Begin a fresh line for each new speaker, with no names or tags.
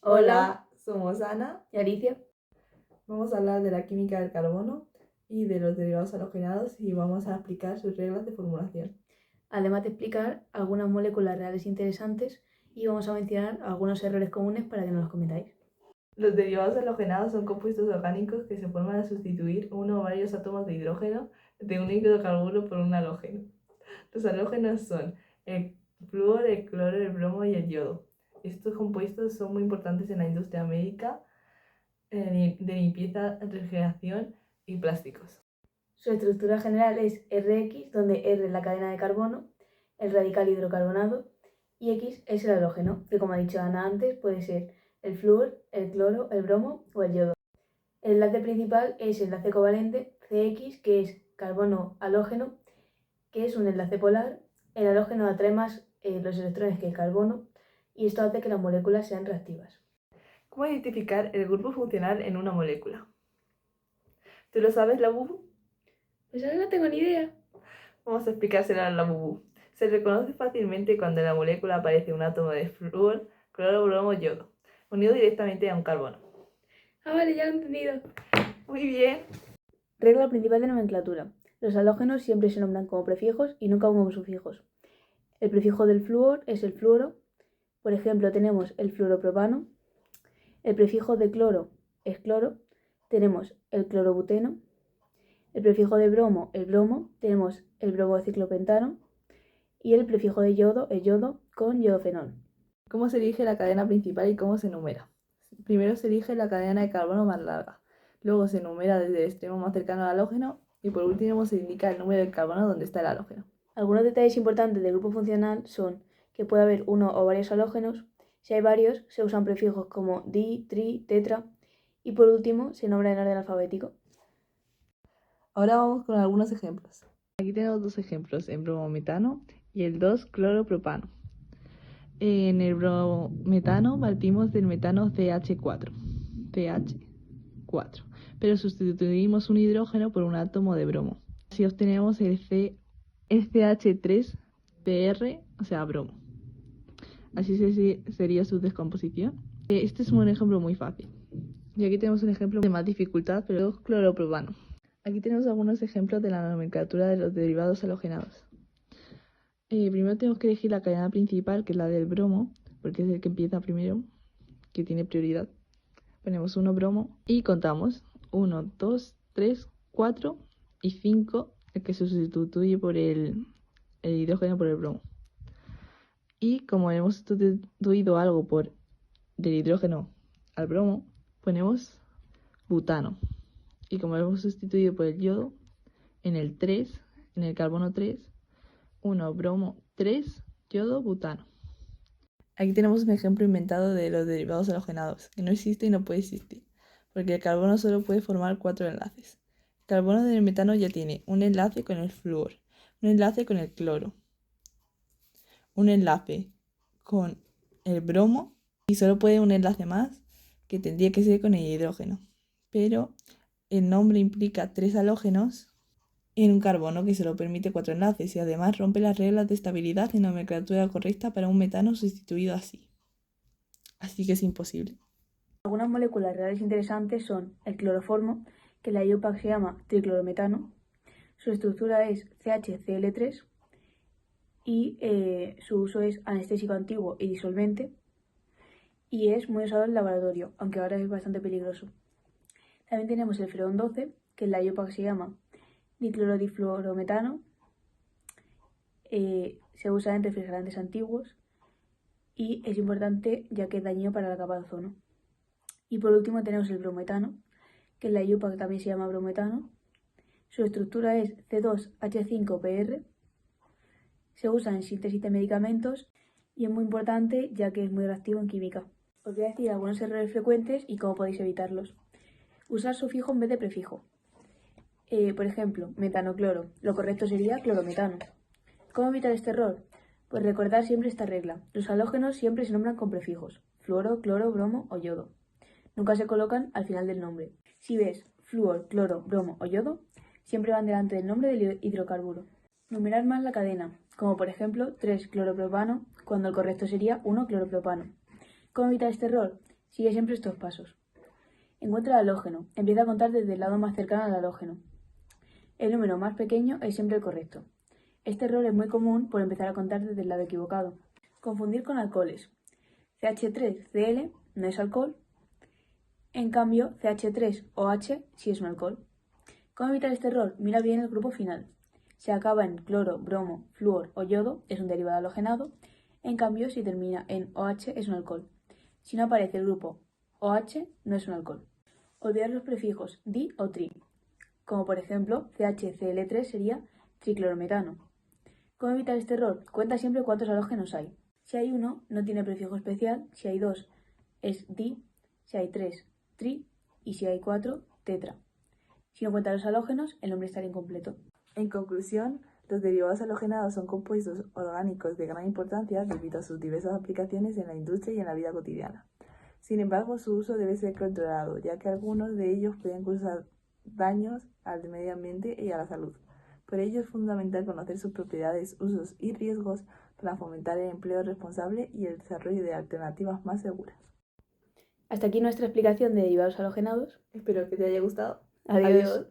Hola, somos Ana.
y Alicia.
Vamos a hablar de la química del carbono y de los derivados halogenados y vamos a explicar sus reglas de formulación.
Además de explicar algunas moléculas reales interesantes y vamos a mencionar algunos errores comunes para que nos los comentáis.
Los derivados halogenados son compuestos orgánicos que se forman al sustituir uno o varios átomos de hidrógeno de un hidrocarburo por un halógeno. Los halógenos son el flúor, el cloro, el bromo y el yodo. Estos compuestos son muy importantes en la industria médica, de limpieza, refrigeración y plásticos.
Su estructura general es RX, donde R es la cadena de carbono, el radical hidrocarbonado, y X es el halógeno, que como ha dicho Ana antes, puede ser el flúor, el cloro, el bromo o el yodo. El enlace principal es el enlace covalente CX, que es carbono halógeno, que es un enlace polar. El halógeno atrae más los electrones que el carbono, y esto hace que las moléculas sean reactivas.
¿Cómo identificar el grupo funcional en una molécula? ¿Tú lo sabes, la Bubu?
Pues ahora no tengo ni idea.
Vamos a explicársela a la Bubu. Se reconoce fácilmente cuando en la molécula aparece un átomo de flúor, cloro, bromo, yodo, unido directamente a un carbono.
Vale, ya lo he entendido.
Muy bien.
Regla principal de nomenclatura. Los halógenos siempre se nombran como prefijos y nunca como sufijos. El prefijo del flúor es el fluoro. Por ejemplo, tenemos el fluoropropano. El prefijo de cloro es cloro. Tenemos el clorobuteno. El prefijo de bromo, el bromo. Tenemos el bromociclopentano. Y el prefijo de yodo, el yodo, con yodofenol.
¿Cómo se elige la cadena principal y cómo se numera? Primero se elige la cadena de carbono más larga. Luego se numera desde el extremo más cercano al halógeno y por último se indica el número del carbono donde está el halógeno.
Algunos detalles importantes del grupo funcional son que puede haber uno o varios halógenos. Si hay varios, se usan prefijos como di, tri, tetra. Y por último, se nombra en orden alfabético.
Ahora vamos con algunos ejemplos. Aquí tenemos dos ejemplos, el bromometano y el 2-cloropropano. En el bromometano partimos del metano CH4, pero sustituimos un hidrógeno por un átomo de bromo. Así obtenemos el CH3PR, o sea, bromo. Así sería su descomposición. Este es un ejemplo muy fácil. Y aquí tenemos un ejemplo de más dificultad, pero es cloropropano. Aquí tenemos algunos ejemplos de la nomenclatura de los derivados halogenados. Primero tenemos que elegir la cadena principal, que es la del bromo, porque es el que empieza primero, que tiene prioridad. Ponemos 1 bromo y contamos 1, 2, 3, 4 y 5, el que se sustituye por el hidrógeno por el bromo. Y como hemos sustituido algo por del hidrógeno al bromo, ponemos butano. Y como lo hemos sustituido por el yodo, en el 3, en el carbono 3, 1 bromo 3, yodo, butano. Aquí tenemos un ejemplo inventado de los derivados halogenados, que no existe y no puede existir, porque el carbono solo puede formar 4 enlaces. El carbono del metano ya tiene un enlace con el flúor, un enlace con el cloro, un enlace con el bromo y solo puede un enlace más, que tendría que ser con el hidrógeno. Pero el nombre implica 3 halógenos en un carbono que solo permite 4 enlaces y además rompe las reglas de estabilidad y nomenclatura correcta para un metano sustituido así. Así que es imposible.
Algunas moléculas reales interesantes son el cloroformo, que la IUPAC se llama triclorometano. Su estructura es CHCl3 y su uso es anestésico antiguo y disolvente. Y es muy usado en el laboratorio, aunque ahora es bastante peligroso. También tenemos el freón 12, que en la IUPAC se llama diclorodifluorometano. Se usa en refrigerantes antiguos y es importante ya que es dañino para la capa de ozono. Y por último tenemos el brometano, que en la IUPAC también se llama brometano. Su estructura es C2H5PR. Se usa en síntesis de medicamentos y es muy importante ya que es muy reactivo en química. Os voy a decir algunos errores frecuentes y cómo podéis evitarlos. Usar sufijo en vez de prefijo. Por ejemplo, metanocloro. Lo correcto sería clorometano. ¿Cómo evitar este error? Pues recordar siempre esta regla. Los halógenos siempre se nombran con prefijos. Fluoro, cloro, bromo o yodo. Nunca se colocan al final del nombre. Si ves flúor, cloro, bromo o yodo, siempre van delante del nombre del hidrocarburo. Numerar más la cadena, como por ejemplo 3-cloropropano, cuando el correcto sería 1-cloropropano. ¿Cómo evitar este error? Sigue siempre estos pasos. Encuentra el halógeno. Empieza a contar desde el lado más cercano al halógeno. El número más pequeño es siempre el correcto. Este error es muy común por empezar a contar desde el lado equivocado. Confundir con alcoholes. CH3Cl no es alcohol. En cambio, CH3OH sí es un alcohol. ¿Cómo evitar este error? Mira bien el grupo final. Si acaba en cloro, bromo, flúor o yodo, es un derivado halogenado. En cambio, si termina en OH, es un alcohol. Si no aparece el grupo OH, no es un alcohol. Olvidar los prefijos di o tri, como por ejemplo CHCl3 sería triclorometano. ¿Cómo evitar este error? Cuenta siempre cuántos halógenos hay. Si hay uno, no tiene prefijo especial. Si hay dos, es di. Si hay tres, tri. Y si hay cuatro, tetra. Si no cuenta los halógenos, el nombre estará incompleto.
En conclusión, los derivados halogenados son compuestos orgánicos de gran importancia debido a sus diversas aplicaciones en la industria y en la vida cotidiana. Sin embargo, su uso debe ser controlado, ya que algunos de ellos pueden causar daños al medio ambiente y a la salud. Por ello es fundamental conocer sus propiedades, usos y riesgos para fomentar el empleo responsable y el desarrollo de alternativas más seguras.
Hasta aquí nuestra explicación de derivados halogenados.
Espero que te haya gustado.
Adiós.